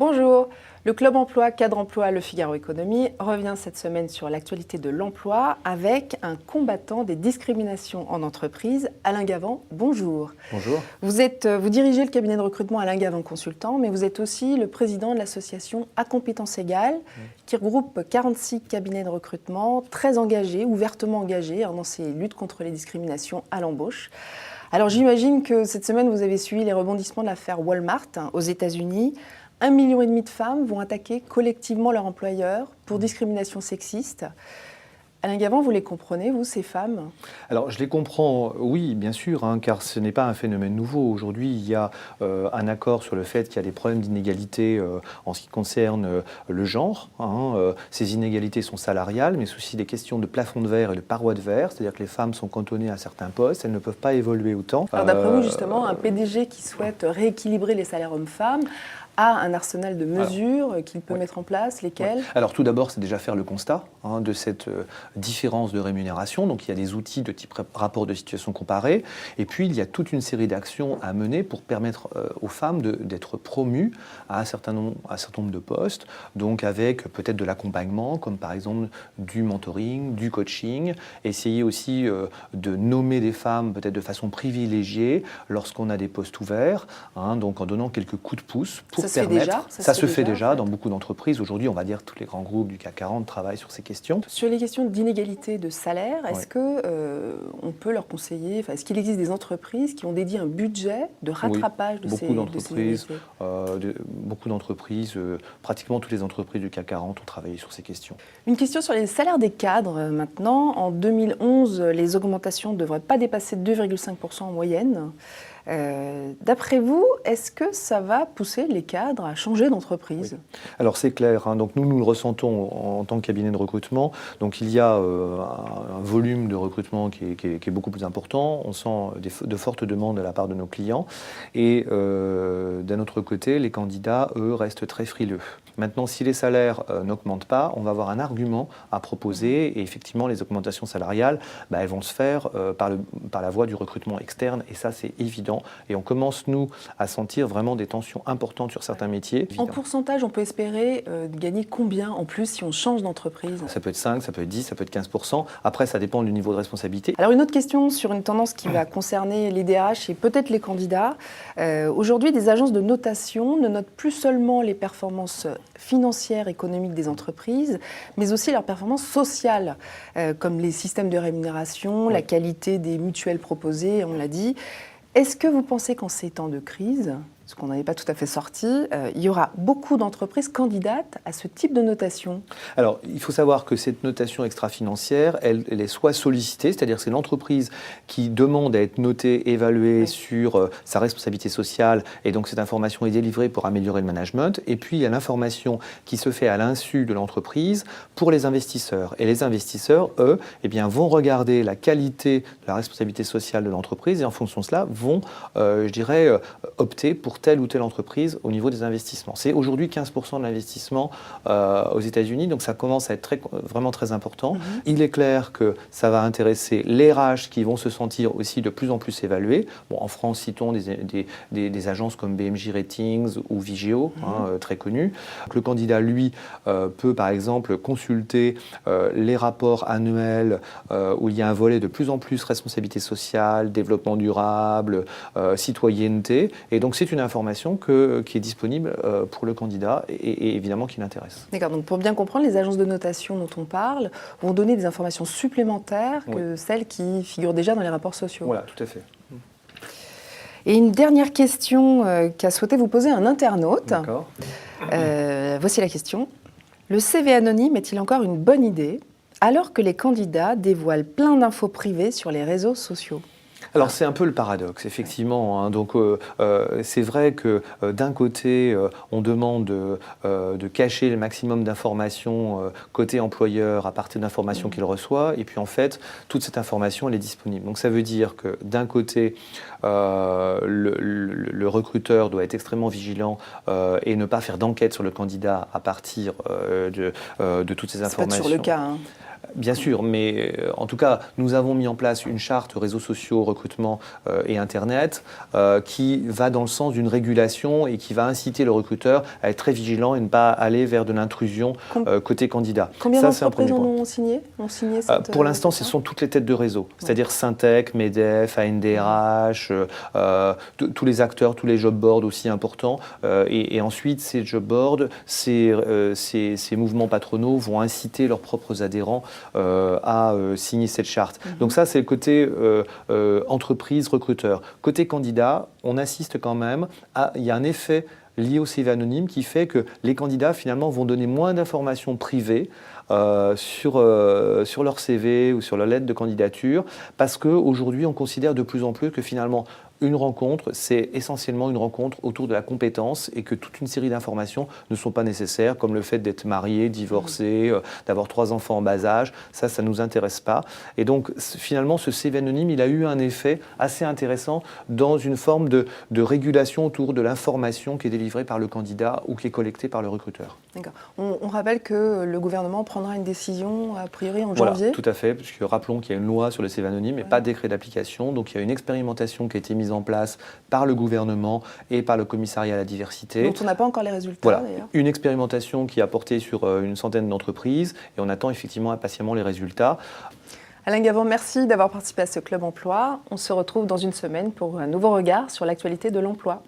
Bonjour, le Club Emploi, Cadre Emploi, Le Figaro Économie revient cette semaine sur l'actualité de l'emploi avec un combattant des discriminations en entreprise, Alain Gavant. Bonjour. Bonjour. Vous dirigez le cabinet de recrutement Alain Gavant Consultant, mais vous êtes aussi le président de l'association À compétences égales, qui regroupe 46 cabinets de recrutement très engagés, ouvertement engagés dans ces luttes contre les discriminations à l'embauche. Alors j'imagine que cette semaine, vous avez suivi les rebondissements de l'affaire Walmart aux États-Unis. 1,5 million de femmes vont attaquer collectivement leur employeur pour discrimination sexiste. Alain Gavant, vous les comprenez, vous, ces femmes ? Alors, je les comprends, oui, bien sûr, car ce n'est pas un phénomène nouveau. Aujourd'hui, il y a un accord sur le fait qu'il y a des problèmes d'inégalité en ce qui concerne le genre. Ces inégalités sont salariales, mais c'est aussi des questions de plafond de verre et de parois de verre, c'est-à-dire que les femmes sont cantonnées à certains postes, elles ne peuvent pas évoluer autant. Alors, d'après vous, justement, un PDG qui souhaite rééquilibrer les salaires hommes-femmes a un arsenal de mesures qu'il peut mettre en place, lesquelles ? Alors tout d'abord, c'est déjà faire le constat de cette différence de rémunération. Donc il y a des outils de type rapport de situation comparé. Et puis il y a toute une série d'actions à mener pour permettre aux femmes d'être promues à un certain nombre de postes. Donc avec peut-être de l'accompagnement, comme par exemple du mentoring, du coaching. Essayer aussi de nommer des femmes peut-être de façon privilégiée lorsqu'on a des postes ouverts. Donc en donnant quelques coups de pouce pour permettre. Ça se fait déjà dans beaucoup d'entreprises. Aujourd'hui, on va dire que tous les grands groupes du CAC 40 travaillent sur ces questions. Sur les questions d'inégalité de salaire, est-ce qu'on peut leur conseiller, est-ce qu'il existe des entreprises qui ont dédié un budget de rattrapage de ces inégalités ? Beaucoup d'entreprises, pratiquement toutes les entreprises du CAC 40 ont travaillé sur ces questions. Une question sur les salaires des cadres maintenant. En 2011, les augmentations ne devraient pas dépasser 2,5% en moyenne. D'après vous, est-ce que ça va pousser les cadres à changer d'entreprise ? Alors c'est clair, donc nous le ressentons en tant que cabinet de recrutement. Donc il y a un volume de recrutement qui est beaucoup plus important. On sent de fortes demandes de la part de nos clients. Et d'un autre côté, les candidats, eux, restent très frileux. Maintenant, si les salaires n'augmentent pas, on va avoir un argument à proposer. Et effectivement, les augmentations salariales, elles vont se faire par la voie du recrutement externe. Et ça, c'est évident. Et on commence, nous, à sentir vraiment des tensions importantes sur certains métiers. En pourcentage, on peut espérer gagner combien en plus si on change d'entreprise ? Ça peut être 5, ça peut être 10, ça peut être 15%. Après, ça dépend du niveau de responsabilité. Alors, une autre question sur une tendance qui va concerner les DRH et peut-être les candidats. Aujourd'hui, des agences de notation ne notent plus seulement les performances financières, économiques des entreprises, mais aussi leurs performances sociales, comme les systèmes de rémunération, la qualité des mutuelles proposées, on l'a dit. Est-ce que vous pensez qu'en ces temps de crise, parce qu'on n'en est pas tout à fait sorti, il y aura beaucoup d'entreprises candidates à ce type de notation ? Alors, il faut savoir que cette notation extra-financière, elle est soit sollicitée, c'est-à-dire que c'est l'entreprise qui demande à être notée, évaluée sur sa responsabilité sociale, et donc cette information est délivrée pour améliorer le management. Et puis, il y a l'information qui se fait à l'insu de l'entreprise pour les investisseurs. Et les investisseurs, eux, vont regarder la qualité de la responsabilité sociale de l'entreprise et en fonction de cela, vont, opter pour telle ou telle entreprise au niveau des investissements. C'est aujourd'hui 15% de l'investissement aux États-Unis, donc ça commence à être vraiment très important. Il est clair que ça va intéresser les RH qui vont se sentir aussi de plus en plus évalués. En France, citons des agences comme BMJ Ratings ou Vigeo, très connues. Le candidat, lui, peut par exemple consulter les rapports annuels où il y a un volet de plus en plus responsabilité sociale, développement durable, citoyenneté. Et donc, c'est une information qui est disponible pour le candidat et évidemment qui l'intéresse. D'accord, donc pour bien comprendre, les agences de notation dont on parle vont donner des informations supplémentaires que celles qui figurent déjà dans les rapports sociaux. Voilà, tout à fait. Et une dernière question qu'a souhaité vous poser un internaute. D'accord. Voici la question. Le CV anonyme est-il encore une bonne idée alors que les candidats dévoilent plein d'infos privées sur les réseaux sociaux ? Alors c'est un peu le paradoxe, effectivement. Donc c'est vrai que d'un côté, on demande de cacher le maximum d'informations côté employeur à partir d'informations qu'il reçoit, et puis en fait, toute cette information, elle est disponible. Donc ça veut dire que d'un côté, le recruteur doit être extrêmement vigilant et ne pas faire d'enquête sur le candidat à partir de toutes ces informations. C'est pas toujours le cas. Bien sûr, mais en tout cas, nous avons mis en place une charte réseaux sociaux, recrutement et Internet qui va dans le sens d'une régulation et qui va inciter le recruteur à être très vigilant et ne pas aller vers de l'intrusion côté candidat. Combien Ça, c'est un d'entreprises premier en point. ont signé, cette, Pour l'instant, ce sont toutes les têtes de réseau, c'est-à-dire Syntec, MEDEF, ANDRH, tous les acteurs, tous les job boards aussi importants. Et ensuite, ces job boards, ces mouvements patronaux vont inciter leurs propres adhérents à signer cette charte. Donc ça, c'est le côté entreprise, recruteur. Côté candidat, on assiste quand même il y a un effet lié au CV anonyme qui fait que les candidats finalement vont donner moins d'informations privées sur leur CV ou sur leur lettre de candidature, parce qu'aujourd'hui on considère de plus en plus que finalement une rencontre, c'est essentiellement une rencontre autour de la compétence et que toute une série d'informations ne sont pas nécessaires, comme le fait d'être marié, divorcé, d'avoir 3 enfants en bas âge. Ça ne nous intéresse pas. Et donc, finalement, ce CV anonyme, il a eu un effet assez intéressant dans une forme de régulation autour de l'information qui est délivrée par le candidat ou qui est collectée par le recruteur. D'accord. On rappelle que le gouvernement prendra une décision, a priori, en Voilà, janvier. tout à fait, puisque rappelons qu'il y a une loi sur le CV anonyme et pas de décret d'application. Donc, il y a une expérimentation qui a été mise en place par le gouvernement et par le commissariat à la diversité. Dont on n'a pas encore les résultats, Voilà, d'ailleurs. une expérimentation qui a porté sur une centaine d'entreprises et on attend effectivement impatiemment les résultats. Alain Gavant, merci d'avoir participé à ce Club Emploi. On se retrouve dans une semaine pour un nouveau regard sur l'actualité de l'emploi.